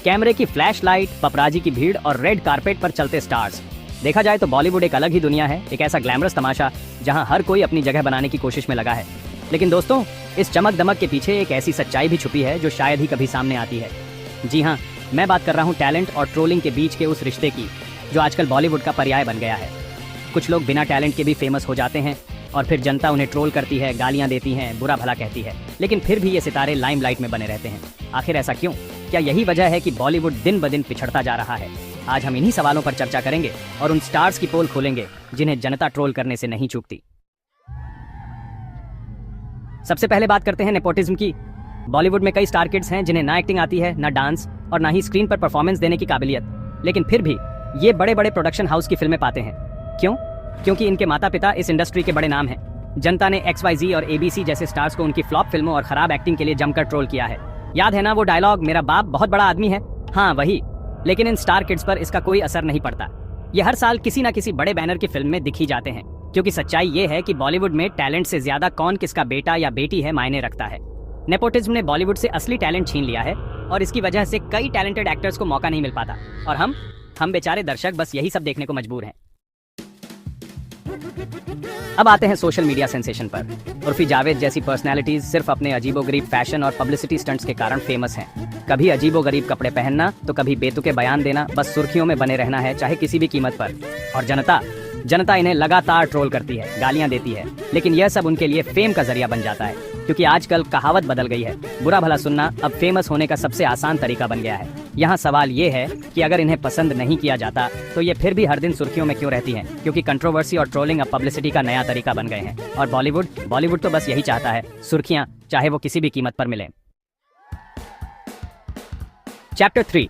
कैमरे की flash light, पपराजी की भीड़ और रेड कारपेट पर चलते स्टार्स। देखा जाए तो बॉलीवुड एक अलग ही दुनिया है, एक ऐसा ग्लैमरस तमाशा जहां हर कोई अपनी जगह बनाने की कोशिश में लगा है। लेकिन दोस्तों, इस चमक दमक के पीछे एक ऐसी सच्चाई भी छुपी है जो शायद ही कभी सामने आती है। जी हाँ, मैं बात कर रहा हूँ टैलेंट और ट्रोलिंग के बीच के उस रिश्ते की जो आजकल बॉलीवुड का पर्याय बन गया है। कुछ लोग बिना टैलेंट के भी फेमस हो जाते हैं और फिर जनता उन्हें ट्रोल करती है, गालियां देती है, बुरा भला कहती है, लेकिन फिर भी ये सितारे लाइमलाइट में बने रहते हैं। आखिर ऐसा क्यों? क्या यही वजह है कि बॉलीवुड दिन ब दिन पिछड़ता जा रहा है? आज हम इन्हीं सवालों पर चर्चा करेंगे और उन स्टार्स की पोल खोलेंगे जिन्हें जनता ट्रोल करने से नहीं चूकती। सबसे पहले बात करते हैं नेपोटिज्म की। बॉलीवुड में कई स्टार किड्स हैं जिन्हें ना एक्टिंग आती है, ना डांस और ना ही स्क्रीन पर परफॉर्मेंस देने की काबिलियत, लेकिन फिर भी ये बड़े बड़े प्रोडक्शन हाउस की फिल्में पाते हैं। क्यों? क्योंकि इनके माता पिता इस इंडस्ट्री के बड़े नाम हैं। जनता ने XYZ और ABC जैसे स्टार्स को उनकी फ्लॉप फिल्मों और खराब एक्टिंग के लिए जमकर ट्रोल किया है। याद है ना वो डायलॉग, मेरा बाप बहुत बड़ा आदमी है? हाँ, वही। लेकिन इन स्टार किड्स पर इसका कोई असर नहीं पड़ता। ये हर साल किसी न किसी बड़े बैनर की फिल्म में दिख ही जाते हैं, क्योंकि सच्चाई ये है कि बॉलीवुड में टैलेंट से ज्यादा कौन किसका बेटा या बेटी है मायने रखता है। नेपोटिज्म ने बॉलीवुड से असली टैलेंट छीन लिया है और इसकी वजह से कई टैलेंटेड एक्टर्स को मौका नहीं मिल पाता और हम बेचारे दर्शक बस यही सब देखने को मजबूर हैं। अब आते हैं सोशल मीडिया सेंसेशन पर। उर्फी जावेद जैसी पर्सनैलिटीज सिर्फ अपने अजीबोगरीब फैशन और पब्लिसिटी स्टंट्स के कारण फेमस हैं। कभी अजीबोगरीब कपड़े पहनना तो कभी बेतुके बयान देना, बस सुर्खियों में बने रहना है चाहे किसी भी कीमत पर। और जनता इन्हें लगातार ट्रोल करती है, गालियां देती है, लेकिन यह सब उनके लिए फेम का जरिया बन जाता है, क्योंकि आजकल कहावत बदल गई है। बुरा भला सुनना अब फेमस होने का सबसे आसान तरीका बन गया है। यहाँ सवाल ये है कि अगर इन्हें पसंद नहीं किया जाता तो ये फिर भी हर दिन सुर्खियों में क्यों रहती हैं? क्योंकि कंट्रोवर्सी और ट्रोलिंग अब पब्लिसिटी का नया तरीका बन गए हैं। और बॉलीवुड तो बस यही चाहता है, सुर्खियां, चाहे वो किसी भी कीमत पर मिले। चैप्टर 3,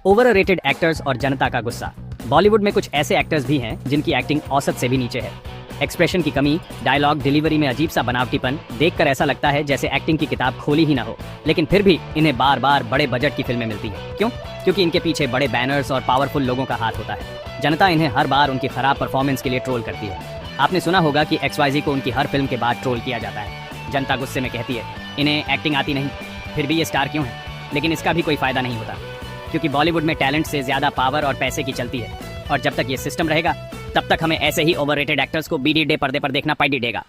ओवररेटेड एक्टर्स और जनता का गुस्सा। बॉलीवुड में कुछ ऐसे एक्टर्स भी हैं जिनकी एक्टिंग औसत से भी नीचे है। एक्सप्रेशन की कमी, डायलॉग डिलीवरी में अजीब सा बनावटीपन, देखकर ऐसा लगता है जैसे एक्टिंग की किताब खोली ही ना हो, लेकिन फिर भी इन्हें बार बार बड़े बजट की फिल्में मिलती हैं। क्यों? क्योंकि इनके पीछे बड़े बैनर्स और पावरफुल लोगों का हाथ होता है। जनता इन्हें हर बार उनकी खराब परफॉर्मेंस के लिए ट्रोल करती है। आपने सुना होगा कि XYZ को उनकी हर फिल्म के बाद ट्रोल किया जाता है। जनता गुस्से में कहती है, इन्हें एक्टिंग आती नहीं, फिर भी ये स्टार क्यों है? लेकिन इसका भी कोई फायदा नहीं होता, क्योंकि बॉलीवुड में टैलेंट से ज्यादा पावर और पैसे की चलती है, और जब तक ये सिस्टम रहेगा तब तक हमें ऐसे ही ओवररेटेड एक्टर्स को BD डे पर्दे पर देखना पाई देगा।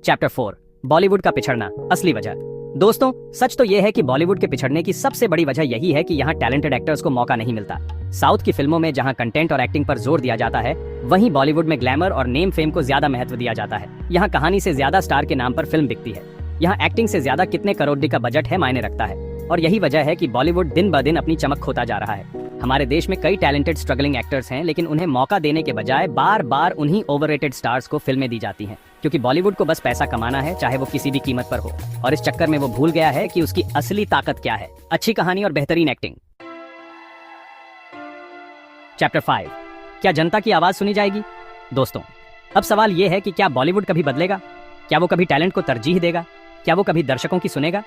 चैप्टर 4, बॉलीवुड का पिछड़ना, असली वजह। दोस्तों, सच तो यह है कि बॉलीवुड के पिछड़ने की सबसे बड़ी वजह यही है कि यहाँ टैलेंटेड एक्टर्स को मौका नहीं मिलता। साउथ की फिल्मों में जहाँ कंटेंट और एक्टिंग पर जोर दिया जाता है, वहीं बॉलीवुड में ग्लैमर और नेम फेम को ज्यादा महत्व दिया जाता है। यहाँ कहानी से ज्यादा स्टार के नाम पर फिल्म बिकती है। यहाँ एक्टिंग से ज्यादा कितने करोड़ का बजट है मायने रखता है, और यही वजह है कि बॉलीवुड दिन ब दिन अपनी चमक खोता जा रहा है। हमारे देश में कई टैलेंटेड स्ट्रगलिंग एक्टर्स हैं, लेकिन उन्हें मौका देने के बजाय बार बार उन्हीं ओवररेटेड स्टार्स को फिल्में दी जाती हैं, क्योंकि बॉलीवुड को बस पैसा कमाना है, चाहे वो किसी भी कीमत पर हो। और इस चक्कर में वो भूल गया है कि उसकी असली ताकत क्या है, अच्छी कहानी और बेहतरीन एक्टिंग। चैप्टर 5, क्या जनता की आवाज सुनी जाएगी? दोस्तों, अब सवाल ये है कि क्या बॉलीवुड कभी बदलेगा? क्या वो कभी टैलेंट को तरजीह देगा? क्या वो कभी दर्शकों की सुनेगा?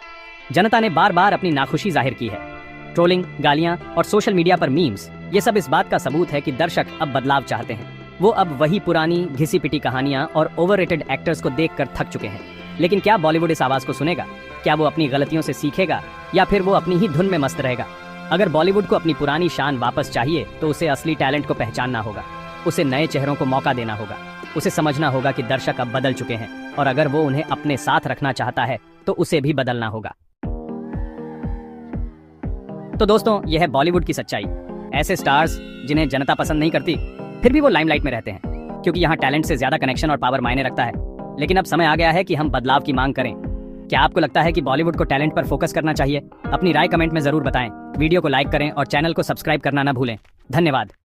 जनता ने बार बार अपनी नाखुशी जाहिर की है। ट्रोलिंग, गालियां और सोशल मीडिया पर मीम्स, ये सब इस बात का सबूत है कि दर्शक अब बदलाव चाहते हैं। वो अब वही पुरानी घिसी पिटी कहानियां और ओवररेटेड एक्टर्स को देखकर थक चुके हैं। लेकिन क्या बॉलीवुड इस आवाज को सुनेगा? क्या वो अपनी गलतियों से सीखेगा या फिर वो अपनी ही धुन में मस्त रहेगा? अगर बॉलीवुड को अपनी पुरानी शान वापस चाहिए तो उसे असली टैलेंट को पहचानना होगा, उसे नए चेहरों को मौका देना होगा, उसे समझना होगा कि दर्शक अब बदल चुके हैं, और अगर वो उन्हें अपने साथ रखना चाहता है तो उसे भी बदलना होगा। तो दोस्तों, यह है बॉलीवुड की सच्चाई। ऐसे स्टार्स जिन्हें जनता पसंद नहीं करती, फिर भी वो लाइमलाइट में रहते हैं, क्योंकि यहाँ टैलेंट से ज्यादा कनेक्शन और पावर मायने रखता है। लेकिन अब समय आ गया है कि हम बदलाव की मांग करें। क्या आपको लगता है कि बॉलीवुड को टैलेंट पर फोकस करना चाहिए? अपनी राय कमेंट में जरूर बताएं। वीडियो को लाइक करें और चैनल को सब्सक्राइब करना ना भूलें। धन्यवाद।